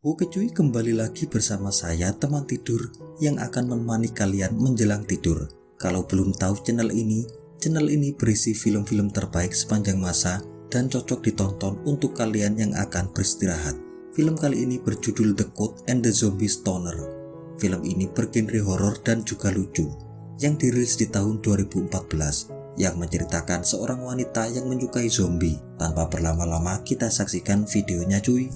Oke cuy, kembali lagi bersama saya teman tidur yang akan menemani kalian menjelang tidur. Kalau belum tahu channel ini berisi film-film terbaik sepanjang masa dan cocok ditonton untuk kalian yang akan beristirahat. Film kali ini berjudul The Code and the Zombie Stoner. Film ini bergenre horor dan juga lucu, yang dirilis di tahun 2014, yang menceritakan seorang wanita yang menyukai zombie. Tanpa berlama-lama kita saksikan videonya cuy.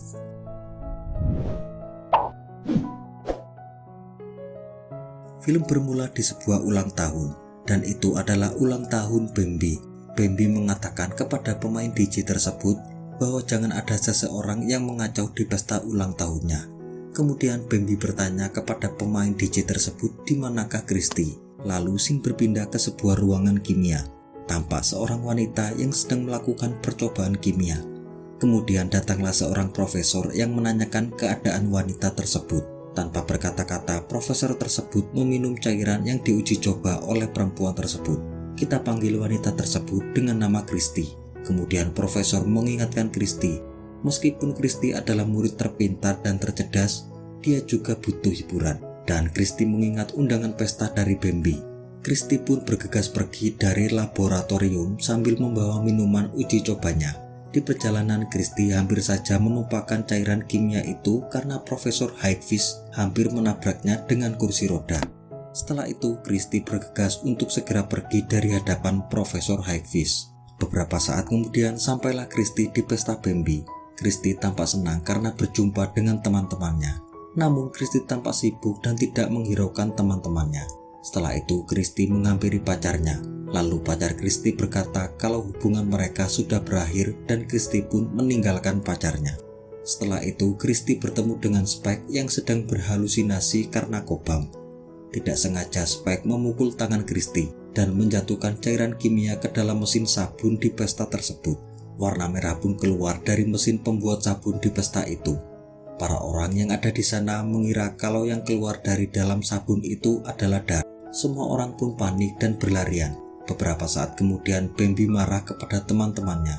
Film bermula di sebuah ulang tahun, dan itu adalah ulang tahun Bambi. Bambi mengatakan kepada pemain DJ tersebut bahwa jangan ada seseorang yang mengacau di pesta ulang tahunnya. Kemudian Bambi bertanya kepada pemain DJ tersebut di manakah Christy. Lalu Sing berpindah ke sebuah ruangan kimia. Tampak seorang wanita yang sedang melakukan percobaan kimia. Kemudian datanglah seorang profesor yang menanyakan keadaan wanita tersebut. Tanpa berkata-kata, profesor tersebut meminum cairan yang diuji coba oleh perempuan tersebut. Kita panggil wanita tersebut dengan nama Christy. Kemudian profesor mengingatkan Christy, meskipun Christy adalah murid terpintar dan tercerdas, dia juga butuh hiburan. Dan Christy mengingat undangan pesta dari Bambi. Christy pun bergegas pergi dari laboratorium sambil membawa minuman uji cobanya. Di perjalanan, Christy hampir saja menumpahkan cairan kimia itu karena Profesor Highfish hampir menabraknya dengan kursi roda. Setelah itu, Christy bergegas untuk segera pergi dari hadapan Profesor Highfish. Beberapa saat kemudian, sampailah Christy di pesta Bambi. Christy tampak senang karena berjumpa dengan teman-temannya. Namun, Christy tampak sibuk dan tidak menghiraukan teman-temannya. Setelah itu, Christy menghampiri pacarnya. Lalu pacar Christy berkata kalau hubungan mereka sudah berakhir dan Christy pun meninggalkan pacarnya. Setelah itu, Christy bertemu dengan Spike yang sedang berhalusinasi karena kobam. Tidak sengaja Spike memukul tangan Christy dan menjatuhkan cairan kimia ke dalam mesin sabun di pesta tersebut. Warna merah pun keluar dari mesin pembuat sabun di pesta itu. Para orang yang ada di sana mengira kalau yang keluar dari dalam sabun itu adalah darah. Semua orang pun panik dan berlarian. Beberapa saat kemudian Bambi marah kepada teman-temannya,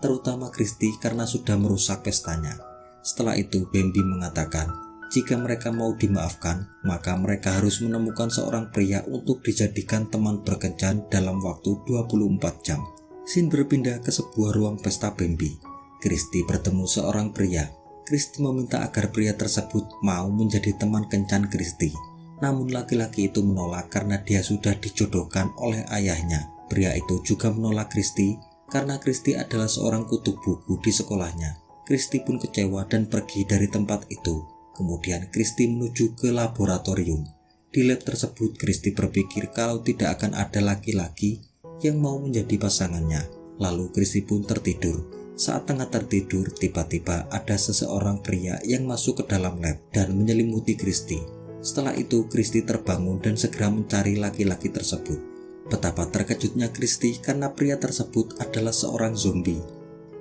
terutama Christy karena sudah merusak pestanya. Setelah itu Bambi mengatakan, jika mereka mau dimaafkan, maka mereka harus menemukan seorang pria untuk dijadikan teman berkencan dalam waktu 24 jam. Scene berpindah ke sebuah ruang pesta Bambi. Christy bertemu seorang pria. Christy meminta agar pria tersebut mau menjadi teman kencan Christy. Namun laki-laki itu menolak karena dia sudah dijodohkan oleh ayahnya. Pria itu juga menolak Christy karena Christy adalah seorang kutu buku di sekolahnya. Christy pun kecewa dan pergi dari tempat itu. Kemudian Christy menuju ke laboratorium. Di lab tersebut Christy berpikir kalau tidak akan ada laki-laki yang mau menjadi pasangannya. Lalu Christy pun tertidur. Saat tengah tertidur, tiba-tiba ada seseorang pria yang masuk ke dalam lab dan menyelimuti Christy. Setelah itu Christy terbangun dan segera mencari laki-laki tersebut. Betapa terkejutnya Christy karena pria tersebut adalah seorang zombie.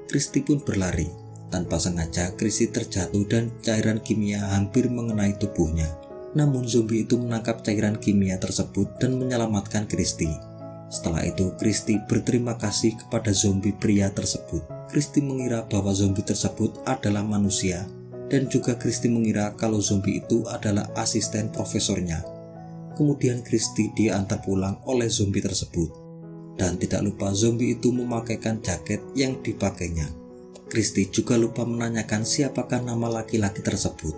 Christy pun berlari. Tanpa sengaja Christy terjatuh dan cairan kimia hampir mengenai tubuhnya. Namun zombie itu menangkap cairan kimia tersebut dan menyelamatkan Christy. Setelah itu Christy berterima kasih kepada zombie pria tersebut. Christy mengira bahwa zombie tersebut adalah manusia. Dan juga Christy mengira kalau zombie itu adalah asisten profesornya. Kemudian Christy diantar pulang oleh zombie tersebut. Dan tidak lupa zombie itu memakaikan jaket yang dipakainya. Christy juga lupa menanyakan siapakah nama laki-laki tersebut.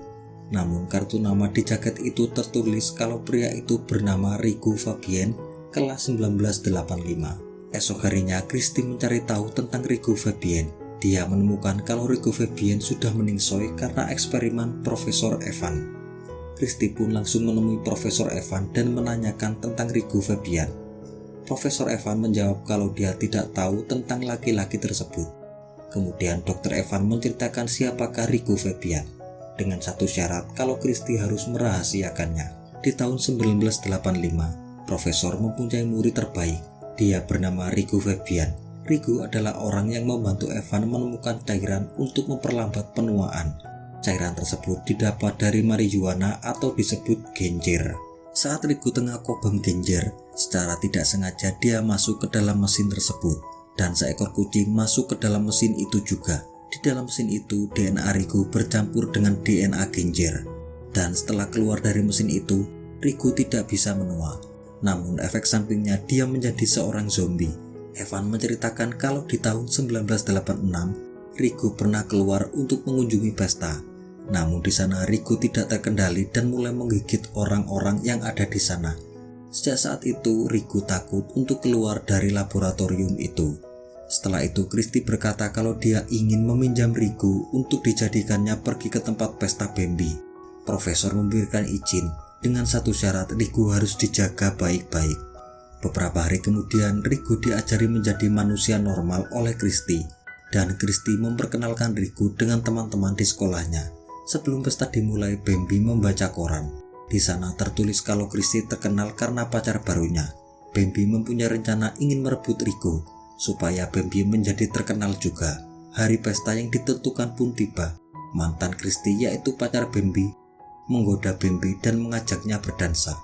Namun kartu nama di jaket itu tertulis kalau pria itu bernama Rigo Fabien, kelas 1985. Esok harinya Christy mencari tahu tentang Rigo Fabien. Dia menemukan kalau Rigo Fabien sudah meningsoi karena eksperimen Profesor Evan. Christy pun langsung menemui Profesor Evan dan menanyakan tentang Rigo Fabien. Profesor Evan menjawab kalau dia tidak tahu tentang laki-laki tersebut. Kemudian Dr. Evan menceritakan siapakah Rigo Fabien, dengan satu syarat kalau Christy harus merahasiakannya. Di tahun 1985, Profesor mempunyai murid terbaik. Dia bernama Rigo Fabien. Rigo adalah orang yang membantu Evan menemukan cairan untuk memperlambat penuaan. Cairan tersebut didapat dari marijuana atau disebut genjer. Saat Rigo tengah kobam genjer, secara tidak sengaja dia masuk ke dalam mesin tersebut. Dan seekor kucing masuk ke dalam mesin itu juga. Di dalam mesin itu, DNA Rico bercampur dengan DNA Genjer. Dan setelah keluar dari mesin itu, Rico tidak bisa menua. Namun efek sampingnya dia menjadi seorang zombie. Evan menceritakan kalau di tahun 1986, Rico pernah keluar untuk mengunjungi pesta. Namun di sana Rico tidak terkendali dan mulai menggigit orang-orang yang ada di sana. Sejak saat itu Rico takut untuk keluar dari laboratorium itu. Setelah itu Christy berkata kalau dia ingin meminjam Rico untuk dijadikannya pergi ke tempat pesta Bambi. Profesor memberikan izin dengan satu syarat, Rico harus dijaga baik-baik. Beberapa hari kemudian Rico diajari menjadi manusia normal oleh Christy, dan Christy memperkenalkan Rico dengan teman-teman di sekolahnya. Sebelum pesta dimulai, Bambi membaca koran. Di sana tertulis kalau Christy terkenal karena pacar barunya. Bambi mempunyai rencana ingin merebut Rico supaya Bambi menjadi terkenal juga. Hari pesta yang ditentukan pun tiba. Mantan Christy, yaitu pacar Bambi, menggoda Bambi dan mengajaknya berdansa.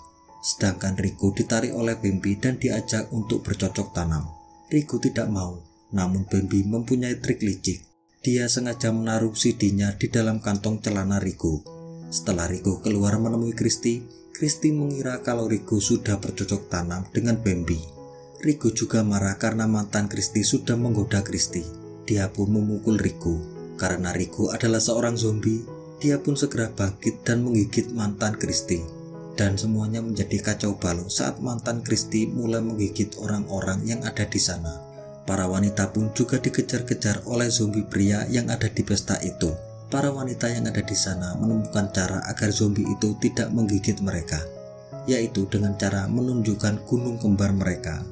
Sedangkan Rico ditarik oleh Bambi dan diajak untuk bercocok tanam. Rico tidak mau, namun Bambi mempunyai trik licik. Dia sengaja menaruh CD-nya di dalam kantong celana Rico. Setelah Rico keluar menemui Christy, Christy mengira kalau Rico sudah bercocok tanam dengan Bambi. Rico juga marah karena mantan Christy sudah menggoda Christy. Dia pun memukul Rico. Karena Rico adalah seorang zombie, dia pun segera bangkit dan menggigit mantan Christy. Dan semuanya menjadi kacau balau saat mantan Christy mulai menggigit orang-orang yang ada di sana. Para wanita pun juga dikejar-kejar oleh zombie pria yang ada di pesta itu. Para wanita yang ada di sana menemukan cara agar zombie itu tidak menggigit mereka, yaitu dengan cara menunjukkan gunung kembar mereka.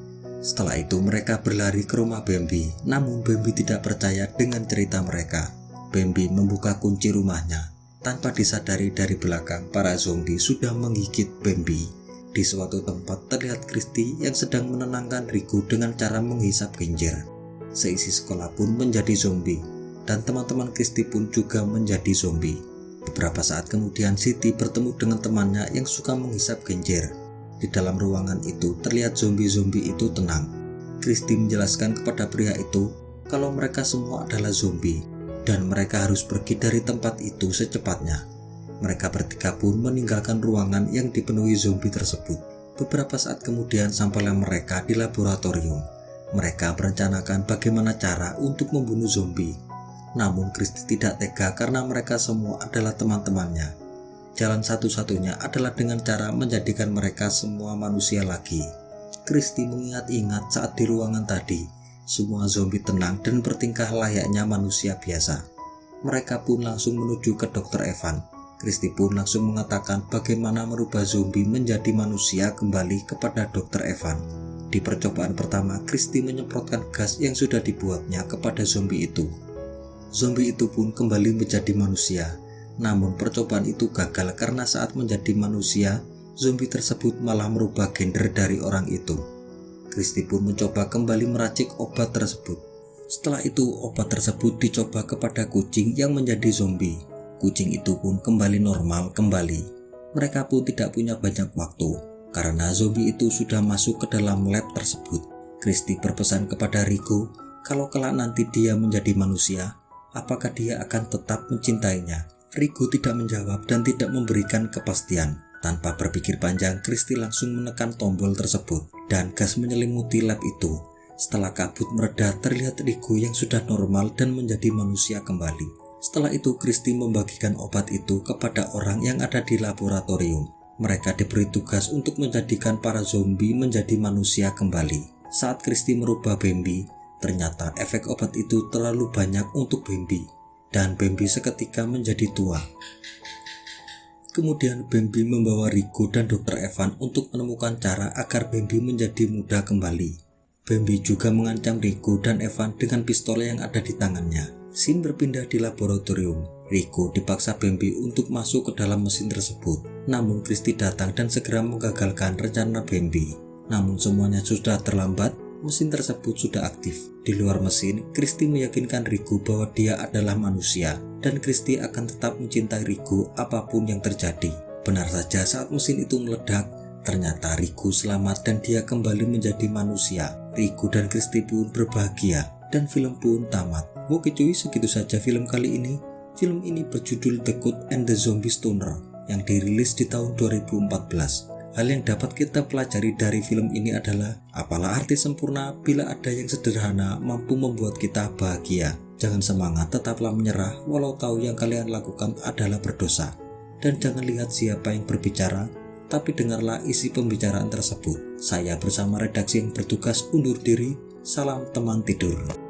Setelah itu mereka berlari ke rumah Bambi, namun Bambi tidak percaya dengan cerita mereka. Bambi membuka kunci rumahnya. Tanpa disadari dari belakang, para zombie sudah menggigit Bambi. Di suatu tempat terlihat Christy yang sedang menenangkan Rico dengan cara menghisap Genjer. Seisi sekolah pun menjadi zombie, dan teman-teman Christy pun juga menjadi zombie. Beberapa saat kemudian Siti bertemu dengan temannya yang suka menghisap Genjer. Di dalam ruangan itu terlihat zombie-zombie itu tenang. Christy menjelaskan kepada pria itu kalau mereka semua adalah zombie dan mereka harus pergi dari tempat itu secepatnya. Mereka bertiga pun meninggalkan ruangan yang dipenuhi zombie tersebut. Beberapa saat kemudian sampailah mereka di laboratorium. Mereka merencanakan bagaimana cara untuk membunuh zombie. Namun Christy tidak tega karena mereka semua adalah teman-temannya. Jalan satu-satunya adalah dengan cara menjadikan mereka semua manusia lagi. Christy mengingat-ingat saat di ruangan tadi, semua zombie tenang dan bertingkah layaknya manusia biasa. Mereka pun langsung menuju ke Dr. Evan. Christy pun langsung mengatakan bagaimana merubah zombie menjadi manusia kembali kepada Dr. Evan. Di percobaan pertama, Christy menyemprotkan gas yang sudah dibuatnya kepada zombie itu. Zombie itu pun kembali menjadi manusia. Namun percobaan itu gagal karena saat menjadi manusia, zombie tersebut malah merubah gender dari orang itu. Christy pun mencoba kembali meracik obat tersebut. Setelah itu obat tersebut dicoba kepada kucing yang menjadi zombie. Kucing itu pun kembali normal kembali. Mereka pun tidak punya banyak waktu karena zombie itu sudah masuk ke dalam lab tersebut. Christy berpesan kepada Rico kalau kelak nanti dia menjadi manusia, apakah dia akan tetap mencintainya. Rico tidak menjawab dan tidak memberikan kepastian. Tanpa berpikir panjang, Christy langsung menekan tombol tersebut dan gas menyelimuti lab itu. Setelah kabut mereda, terlihat Rico yang sudah normal dan menjadi manusia kembali. Setelah itu Christy membagikan obat itu kepada orang yang ada di laboratorium. Mereka diberi tugas untuk menjadikan para zombie menjadi manusia kembali. Saat Christy merubah Bambi, ternyata efek obat itu terlalu banyak untuk Bambi, dan Bambi seketika menjadi tua. Kemudian Bambi membawa Rico dan Dr. Evan untuk menemukan cara agar Bambi menjadi muda kembali. Bambi juga mengancam Rico dan Evan dengan pistol yang ada di tangannya. Scene berpindah di laboratorium. Rico dipaksa Bambi untuk masuk ke dalam mesin tersebut. Namun Christy datang dan segera menggagalkan rencana Bambi. Namun semuanya sudah terlambat. Mesin tersebut sudah aktif. Di luar mesin, Christy meyakinkan Rico bahwa dia adalah manusia dan Christy akan tetap mencintai Rico apapun yang terjadi. Benar saja, saat mesin itu meledak, ternyata Rico selamat dan dia kembali menjadi manusia. Rico dan Christy pun berbahagia dan film pun tamat. Oke cuy, segitu saja film kali ini. Film ini berjudul The Code and the Zombie Stoner yang dirilis di tahun 2014. Hal yang dapat kita pelajari dari film ini adalah, apalah arti sempurna bila ada yang sederhana mampu membuat kita bahagia. Jangan semangat, tetaplah menyerah walau tahu yang kalian lakukan adalah berdosa. Dan jangan lihat siapa yang berbicara, tapi dengarlah isi pembicaraan tersebut. Saya bersama redaksi yang bertugas undur diri. Salam teman tidur.